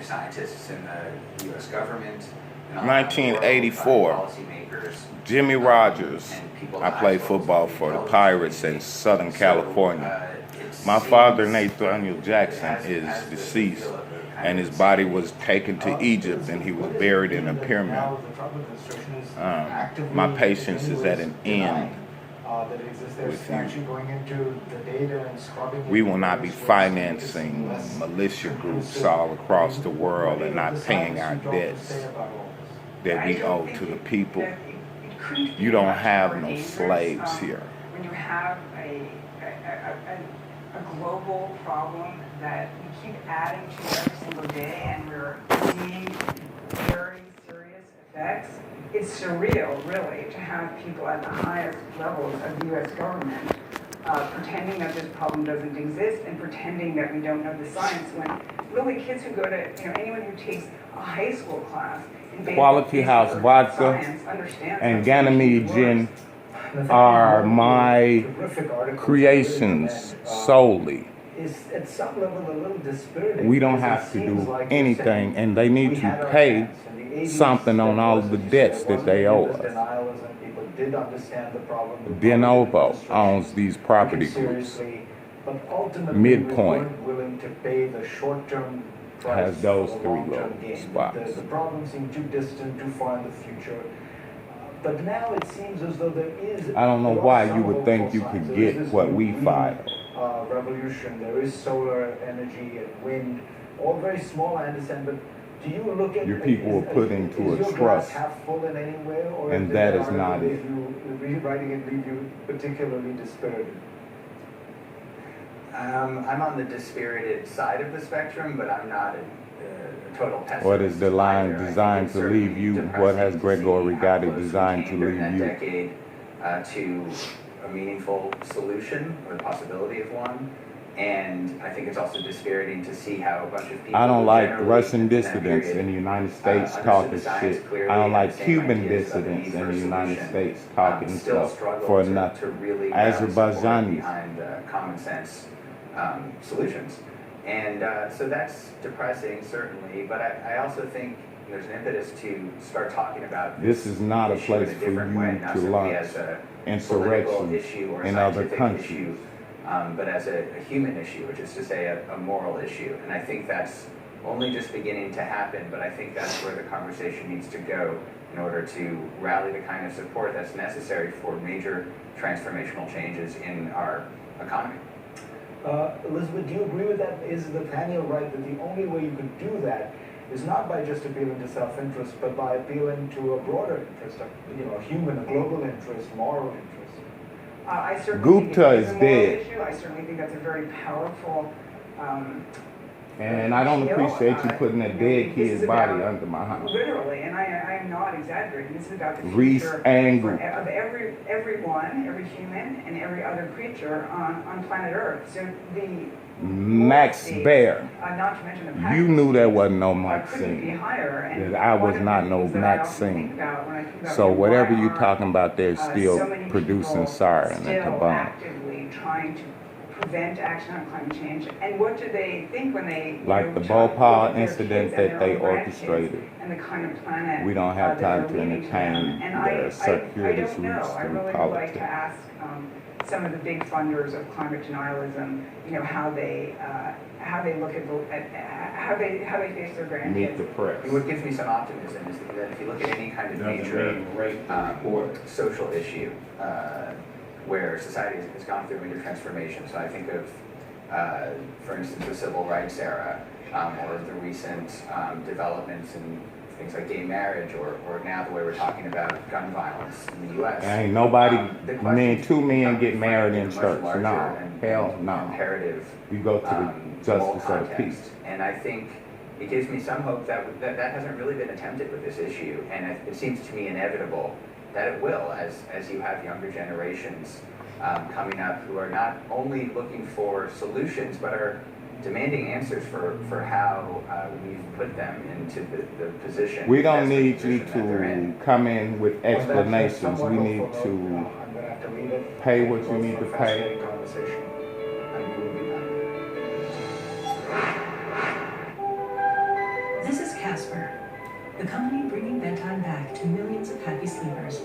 senior scientists in the U.S. government. 1984, Jimmy Rogers. I played football for the Pirates in Southern California. My father, Nathaniel Jackson, is deceased, and his body was taken to Egypt, and he was buried in a pyramid. My patience is at an end with you. We will not be financing militia groups all across the world and not paying our debts that we owe to the people. You don't have no slaves here. When you have a global problem that we keep adding to every single day, and we're seeing very serious effects, it's surreal, really, to have people at the highest levels of the U.S. government pretending that this problem doesn't exist and pretending that we don't know the science, when really kids who go to, anyone who takes a high school class in Quality House vodka and Ganymede gin are my creations solely. We don't have to do anything, and they need to pay something on all of the debts that they owe us. De Novo owns these property groups. Midpoint has those three little spots. The problems seem too distant, too far in the future. But now it seems as though there is. I don't know why you would think you could get what we filed. Revolution. There is solar energy and wind, all very small, I understand. But do you look at your people were put into a trust, half full in any way, or and that is not it. Rewriting it leave you particularly dispirited? I'm on the dispirited side of the spectrum, but I'm not a total pessimist. What is the line designed to leave you? What has Gregory Gotti designed to leave you? Decade to a meaningful solution or the possibility of one. And I think it's also dispiriting to see how a bunch of people. I don't like Russian dissidents in the United States talking shit. I don't like Cuban dissidents in the United States talking stuff for nothing. Azerbaijanis. Behind common sense solutions. And so that's depressing, certainly. But I also think there's an impetus to start talking about this is not a place for you to launch insurrection in other countries. But as a human issue, which is to say a moral issue. And I think that's only just beginning to happen, but I think that's where the conversation needs to go in order to rally the kind of support that's necessary for major transformational changes in our economy. Elizabeth, do you agree with that? Is Nathaniel right that the only way you could do that is not by just appealing to self-interest, but by appealing to a broader interest, a human, a global interest, moral interest? I certainly Gupta is dead. Issue. I certainly think that's a very powerful. And I don't appreciate you putting a dead kid's body under my house. Literally, and I am not exaggerating. This is about the Reese future Angle. of everyone, every human, and every other creature on planet Earth. So the Max Baer. Not to mention the You knew there wasn't no Maxine. couldn't be higher. And that I was not no Maxine. So whatever you're talking about, they're still producing sarin and still Tabana. actively trying to prevent action on climate change. And what do they think when they like the Bhopal incident that they orchestrated? And the kind of planet we don't have time to leading entertain the circuitous I routes I through really politics. would like to ask some of the big funders of climate denialism, how they look at how they face their grandkids. Meet the press. What gives me some optimism is that if you look at any kind of major social issue where society has gone through a major transformation, so I think of, for instance, the civil rights era, or the recent developments in things like gay marriage, or now the way we're talking about gun violence in the U.S. Ain't nobody, two men get married in church. No, hell no. Imperative. You go to the justice of the peace. And I think it gives me some hope that hasn't really been attempted with this issue, and it seems to me inevitable that it will, as you have younger generations coming up who are not only looking for solutions, but are demanding answers for how we've put them into the position. We don't need you to come in with explanations. We need to pay what you need to pay. Casper, the company bringing bedtime back to millions of happy sleepers.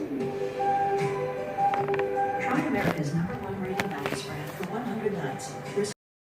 Try America's #1 rated mattress brand for 100 nights.